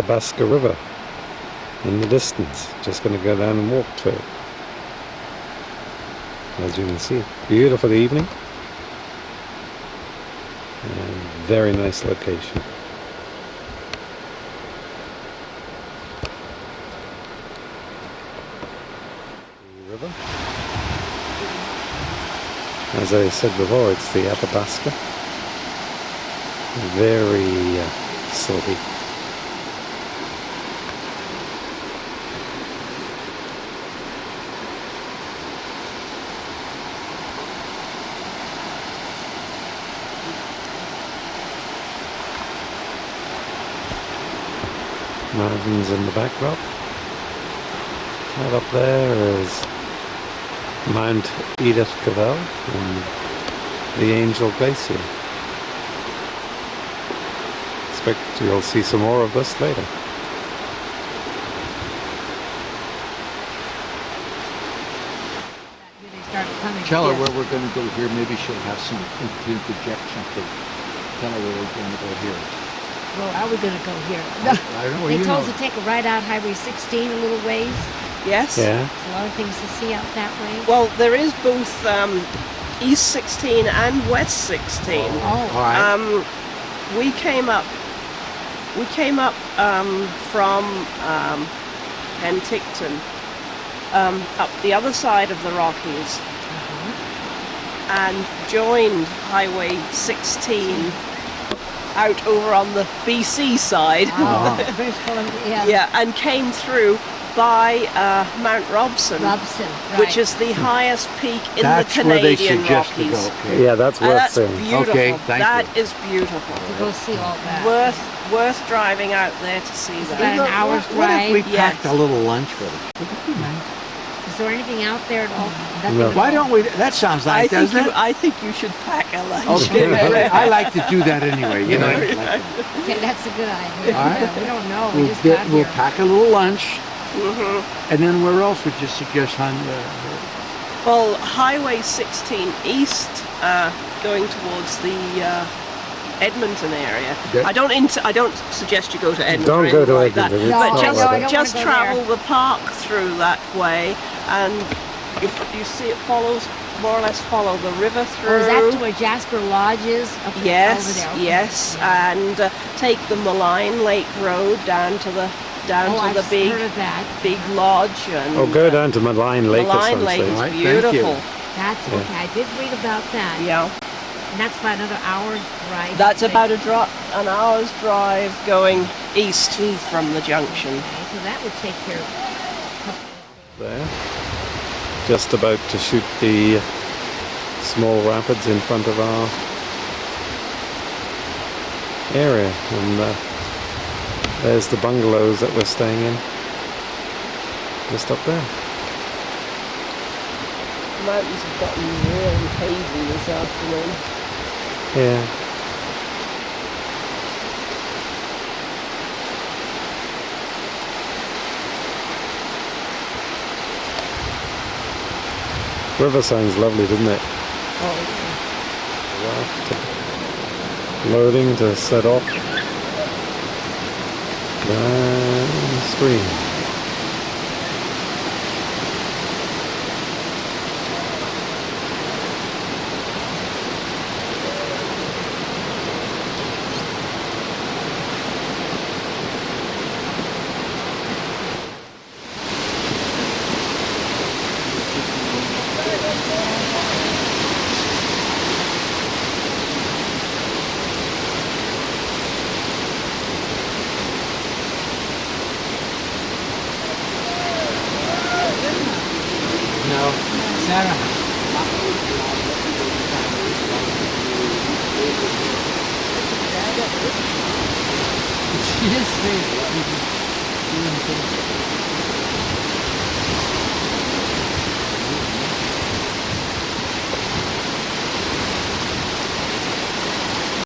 Athabasca River in the distance. Just going to go down and walk to it. As you can see, beautiful evening and very nice location. The river, as I said before, it's the Athabasca. Very silty. Mountains in the backdrop. Right up there is Mount Edith Cavell and the Angel Glacier. Expect you'll see some more of this later. Tell her where we're going to go here. Maybe she'll have some interjection to tell her where we're going to go here. Well, are we going to go here? I don't know. They told us to take a ride out Highway 16 a little ways. Yes. Yeah. There's a lot of things to see out that way. Well, there is both East 16 and West 16. Oh. All right. We came up from Penticton, up the other side of the Rockies, and joined Highway 16 out over on the BC side. Yeah, and came through by Mount Robson, Right. which is the highest peak in That's the where they Canadian suggest Rockies. to go. Okay. Yeah, that's worth That's seeing. beautiful. Okay, thank That you. is beautiful. To go see all that. Worth driving out there to see It's that. about an hour's What if we drive. packed Yes. a little lunch with us? Is there anything out there at all? Nothing No. at Why all? don't we? That sounds nice, doesn't it? I think you should pack a lunch. Okay, I like to do that anyway. You know. Okay, that's a good idea. All right. Yeah, we don't know. We just got We'll here. pack a little lunch, and then where else would you suggest, hon? Well, Highway 16 east, going towards the Edmonton area. Yeah. I don't suggest you go to Edmonton. Don't or go to anything like that. Edmonton, it's But not just worth it. just I don't wanna go travel the park through that way, and if you see it follows more or less follow the river Or through. is that to where Jasper Lodge is? Up there, over Yes, there? Okay. yes, Yeah. and take the Malign Lake Road down to the I've big heard of that. lodge and Oh, go down to Malign Lake at Malign some Lake stage. is Right, thank you. beautiful. That's Yeah. okay. I did read about that. Yeah, And that's about another hour's drive. that's I think. about an hour's drive going east from the junction. Okay, so that would take care of There. Just about to shoot the small rapids in front of our area. And there's the bungalows that we're staying in. Just up there. The mountains have gotten really hazy this afternoon. Yeah. River sounds lovely, doesn't it? Oh, Raft. Loading to set off downstream. No, Sarah. She is sweet.